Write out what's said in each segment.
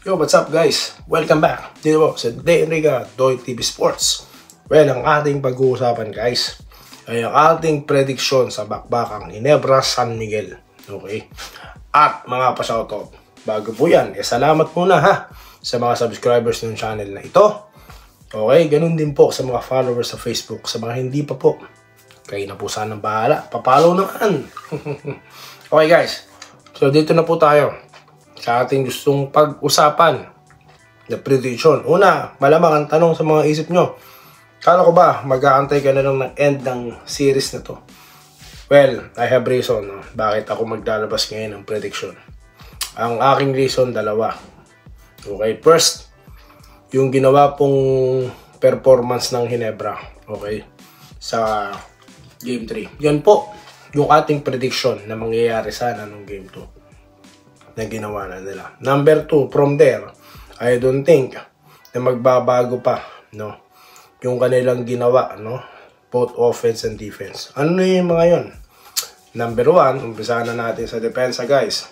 Yo, what's up guys? Welcome back dito po sa Day Enriga Doy TV Sports. Well, ang ating pag-uusapan guys ay ang ating prediction sa bakbakang Ginebra San Miguel. Okay? At mga pa-shoutout, bago po yan, salamat muna ha sa mga subscribers ng channel na ito. Okay, ganun din po sa mga followers sa Facebook. Sa mga hindi pa po, kayo na po sanang bahala. Papalo naman. Okay guys, so dito na po tayo sa ating gustong pag-usapan na prediction. Una, malamang ang tanong sa mga isip nyo, kala ko ba mag-aantay ka na lang ng end ng series na to? Well, I have reason bakit ako maglalabas ngayon ng prediction. Ang aking reason, dalawa. Okay, first, yung ginawa pong performance ng Ginebra, okay, sa Game 3. Yan po yung ating prediction na mangyayari sana nung Game 2 na ginawa na nila. Number 2, from there, I don't think na magbabago pa, no, yung kanilang ginawa, no, both offense and defense. Ano yung mga yon? Number 1, umpisahan na natin sa depensa guys.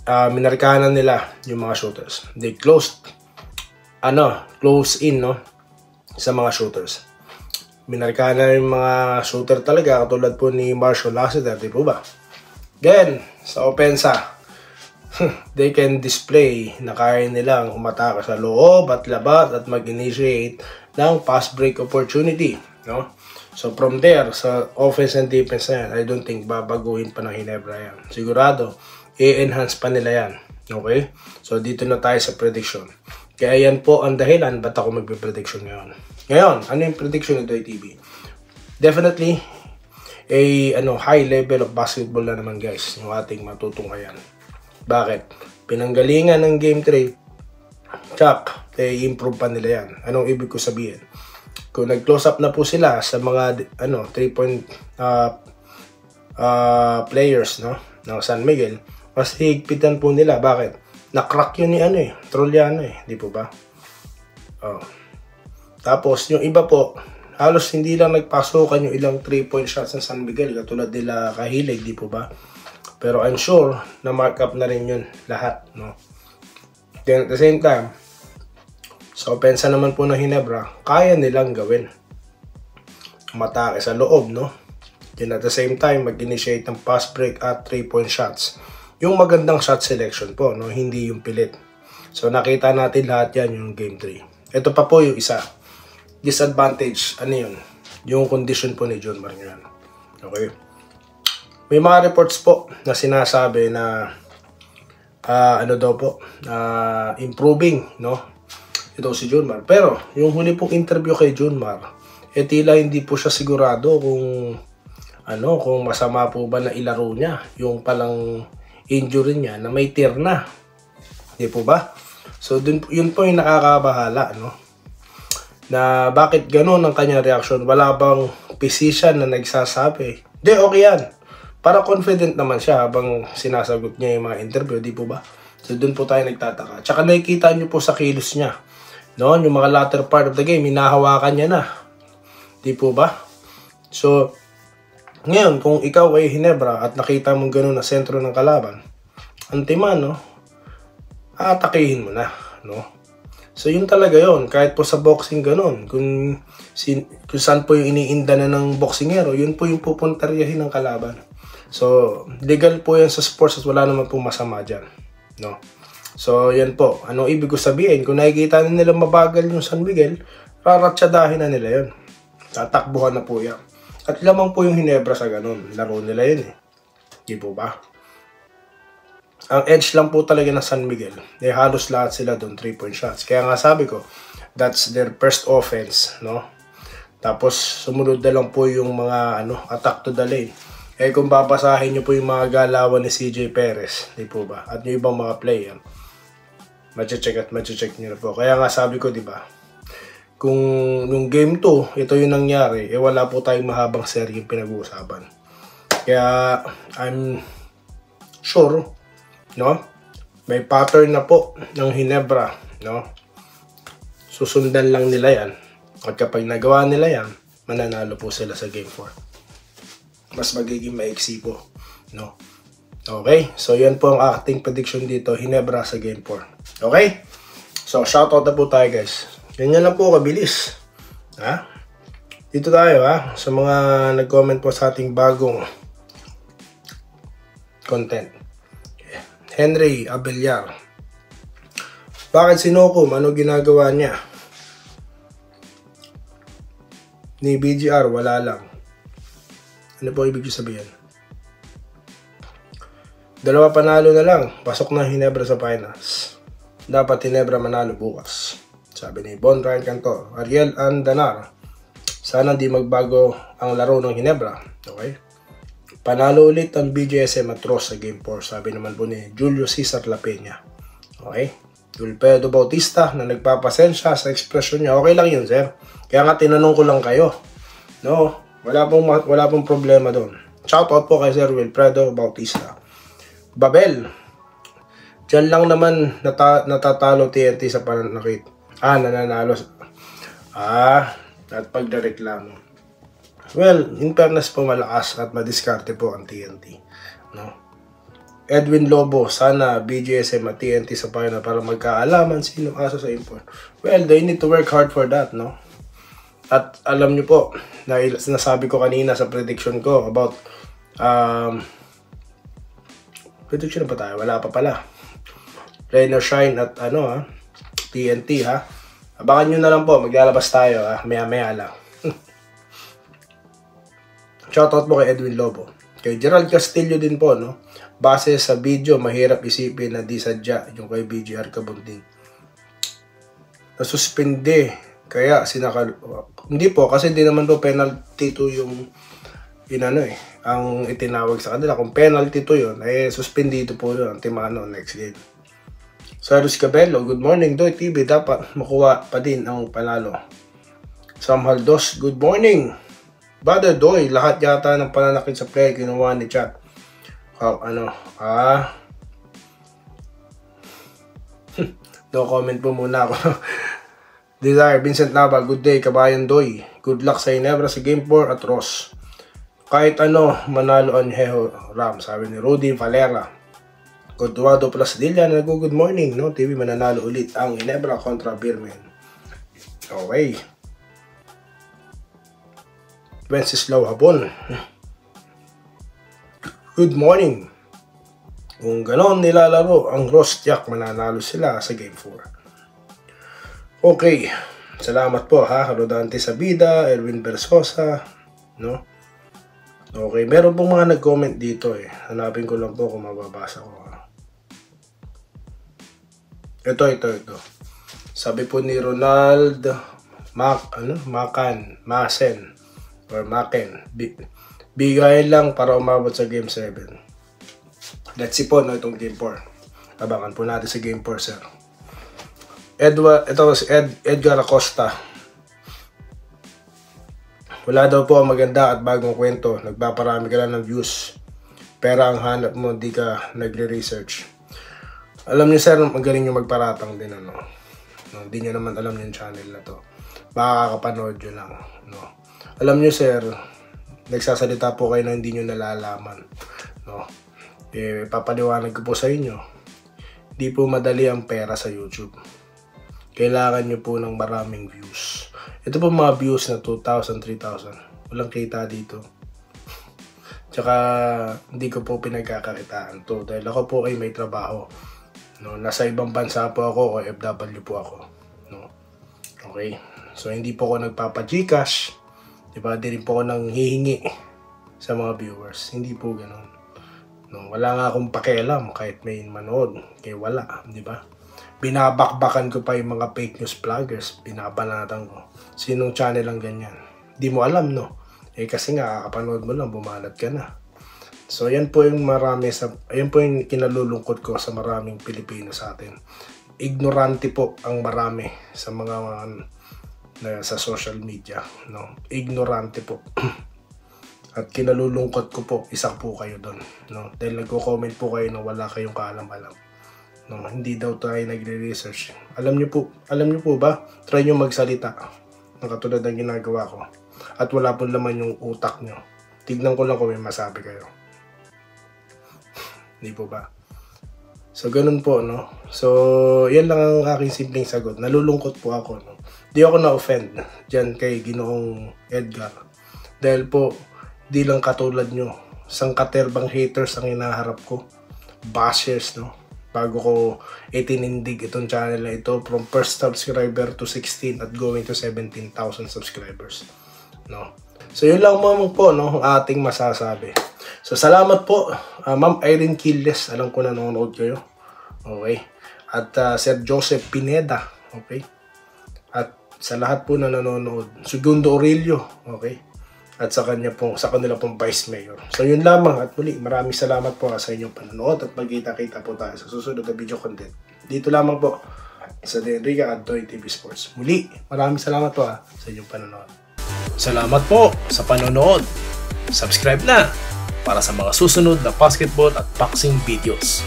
Minarkahan nila yung mga shooters. They close in, no, sa mga shooters. Minarkahan na yung mga shooter talaga, katulad po ni Marshall Lassiter, di po ba? Then, sa opensa, they can display na kaya nilang umatake sa loob at labas at mag-initiate ng pass break opportunity, no? So from there, sa offense and defense na yan, I don't think babaguhin pa ng Ginebra yan. Sigurado, i-enhance pa nila yan. Okay? So dito na tayo sa prediction. Kaya yan po ang dahilan ba't ako magpe-prediction ngayon. Ngayon, ano yung prediction ng Doy TV? Definitely, high level of basketball na naman guys, yung ating matutunghayan. Bakit? Pinanggalingan ng Game 3, tsak, improve pa nila yan. Anong ibig ko sabihin? Kung nag-close up na po sila sa mga 3-point players, no, ng San Miguel, mas higpitan po nila. Bakit? Na-crack yun ni Trollano di po ba? Tapos yung iba po, halos hindi lang nagpasukan yung ilang 3-point shots ng San Miguel, katulad nila Kahilig, di po ba? Pero I'm sure na mark up na rin yun lahat, no? Then at the same time, sa opensa naman po ng Ginebra, kaya nilang gawin. Matake sa loob, no? Then at the same time, mag-initiate ng pass break at 3-point shots. Yung magandang shot selection po, no? Hindi yung pilit. So nakita natin lahat yan yung Game 3. Ito pa po yung isa. Disadvantage, ano yun? Yung condition po ni John Margan. Okay? May mga reports po na sinasabi na improving, no? Ito si John Mar. Pero, yung huli pong interview kay John Mar, tila hindi po siya sigurado kung masama po ba na ilaro niya. Yung palang injury niya na may tear na. Di po ba? So, yun po yung nakakabahala, no? Na bakit ganun ang kanyang reaction? Wala bang physician na nagsasabi? Di, okay yan. Para confident naman siya habang sinasagot niya yung mga interview, di po ba? So, dun po tayo nagtataka. Tsaka nakikita nyo po sa kilos niya. No? Yung mga latter part of the game, hinahawakan niya na. Di po ba? So, ngayon, kung ikaw ay Ginebra at nakita mong ganun na sentro ng kalaban, antiman, no? Aatakihin mo na, no? So, yun talaga yun. Kahit po sa boxing ganun. Kung saan po yung iniinda na ng boxingero, yun po yung pupuntaryahin ng kalaban. So, legal po yan sa sports at wala naman po masama dyan. No? So, yan po. Anong ibig ko sabihin? Kung nakikita na nila mabagal yung San Miguel, raratsadahin na nila yun. Tatakbuhan na po yan. At lamang po yung Ginebra sa ganun. Laro nila yun Di po ba? Ang edge lang po talaga ng San Miguel, halos lahat sila doon 3-point shots. Kaya nga sabi ko, that's their first offense, no? Tapos sumunod na lang po yung mga attack to the lane. Kung babasahin nyo po yung mga galawan ni CJ Perez, di po ba? At yung ibang mga player, mache-check nyo na po. Kaya nga sabi ko, di ba? Kung nung Game 2, ito yung nangyari, wala po tayong mahabang seryeng pinag-uusapan. Kaya I'm sure, no, may pattern na po ng Ginebra, no? Susundan lang nila yan. At kapag nagawa nila yan, mananalo po sila sa Game 4. Mas magiging maiksi po, no? Okay? So, yan po ang ating prediction dito. Ginebra sa Game 4. Okay? So, shoutout na po tayo, guys. Ganyan lang po kabilis. Ha? Dito tayo, ha? Sa mga nag-comment po sa ating bagong content. Henry Abellar. Bakit sinukom? Ano ginagawa niya? Ni BGR, wala lang. Ano po ibig sabihin? Dalawa panalo na lang. Pasok na Ginebra sa finals. Dapat Ginebra manalo bukas. Sabi ni Bon Ryan Cantor. Ariel Andanar. Sana di magbago ang laro ng Ginebra. Okay? Panalo ulit ang BGSM at Ross sa Game 4. Sabi naman po ni Julio Cesar La Peña. Okay? Wilfredo Bautista na nagpapasensya sa ekspresyon niya. Okay lang yun, sir. Kaya nga tinanong ko lang kayo. No? Wala pong problema doon. Shoutout po kay Sir Wilfredo Bautista. Babel. Diyan lang naman natatalo TNT sa pananakit. Nananalo. At pagdareklamo. Well, in fairness po malakas at madiskarte po ang TNT. No? Edwin Lobo, sana BGSM at TNT sa final para magkaalaman sino aso sa import. Well, they need to work hard for that, no? At alam nyo po, nasabi ko kanina sa prediction ko about prediction na pa tayo? Wala pa pala. Rain or Shine at TNT, ha? Abangan nyo na lang po, maglalabas tayo, ha? Maya-maya lang. Shoutout po kay Edwin Lobo. Kay Gerald Castillo din po, no? Base sa video, mahirap isipin na di sadya yung kay BGR Kabunding. Nasuspinde. Kaya hindi po, kasi di naman po penalty to yung ang itinawag sa kanila. Kung penalty to yun, suspendido po yun. Timano next game. Cyrus Cabello, good morning. Doy TV, dapat makuha pa din ang panalo. Sam Haldos, good morning. Brother Doy, lahat yata ng pananakit sa play kinuha ni chat. No comment po muna ako. Desire, Vincent Nava, good day, Kabayan Doy. Good luck sa Ginebra sa Game 4 at Ross. Kahit manalo ang Heho Ram, sabi ni Rudy Valera. Coduado plus Dilla, good morning, no? TV, mananalo ulit ang Ginebra kontra Birman. Okay. Wenceslao Habon. Good morning. Kung ganon nilalaro ang Ross Jack, mananalo sila sa Game 4. Okay. Salamat po, ha. Rodante Sabida, Erwin Bersosa, no? Okay, meron pong mga nag-comment dito eh. Hanapin ko lang po kung mababasa ko. Ito. Sabi po ni Ronald Masen or Maken. Bigay lang para umabot sa Game 7. Let's see po, no, itong Game 4. Abangan po natin sa Game 4, sir. Ito si Edgar Acosta. Wala daw po ang maganda at bagong kwento. Nagpaparami ka lang ng views. Pero ang hanap mo, di ka nagre-research. Alam niyo, sir, magaling yung magparatang din, no? Hindi niyo naman alam yung channel na to. Makakapanood nyo lang, no? Alam niyo, sir, nagsasalita po kayo na hindi nyo nalalaman, no? Papaliwanag ko po sa inyo. Di po madali ang pera sa YouTube. Kailangan nyo po ng maraming views. Ito po mga views na 2,000, 3,000. Walang kita dito. Tsaka hindi ko po pinagkakakitaan to dahil ako po ay may trabaho. No, nasa ibang bansa po ako o FW po ako. No. Okay. So hindi po ako nagpapa-Gcash. Diba? Di rin po ako nang hihingi sa mga viewers. Hindi po ganoon. No, wala nga akong pakialam kahit may manood. Kaya wala, di ba? Binabakbakan ko pa yung mga fake news vloggers. Binabanatan ko. Sinong channel ang ganyan? Di mo alam, no? Kasi nga, kapanood mo lang, bumalat ka na. So, yan po yung ayan po yung kinalulungkot ko sa maraming Pilipino sa atin. Ignorante po ang marami sa mga sa social media, no? Ignorante po. At kinalulungkot ko po, isa po kayo doon, no? Dahil nagko-comment po kayo na wala kayong kaalam-alam. No, hindi daw tayo nagre-research. Alam niyo po ba? Try niyo magsalita. Ng katulad ng ginagawa ko. At wala po laman yung utak niyo. Tignan ko lang kung may masabi kayo. Hindi po ba? So, ganun po, no? So, yan lang ang aking simpleng sagot. Nalulungkot po ako, no? Di ako na-offend dyan kay Ginoong Edgar. Dahil po, di lang katulad nyo. Sangkaterbang haters ang hinaharap ko. Bashers, no? Bago ko itinindig itong channel na ito from first subscriber to 16 at going to 17,000 subscribers, no? So, yun lang po, no? Ating masasabi. So, salamat po, Ma'am Irene Quilles. Alam ko nanonood kayo. Okay. At Sir Joseph Pineda. Okay. At sa lahat po na nanonood. Segundo Aurelio. Okay. At sa kanila pong Vice Mayor. So, yun lamang. At muli, maraming salamat po sa inyong panonood. At magkita-kita po tayo sa susunod na video content. Dito lamang po sa Enrica Antoy TV Sports. Muli, maraming salamat po sa inyong panonood. Salamat po sa panonood. Subscribe na para sa mga susunod na basketball at boxing videos.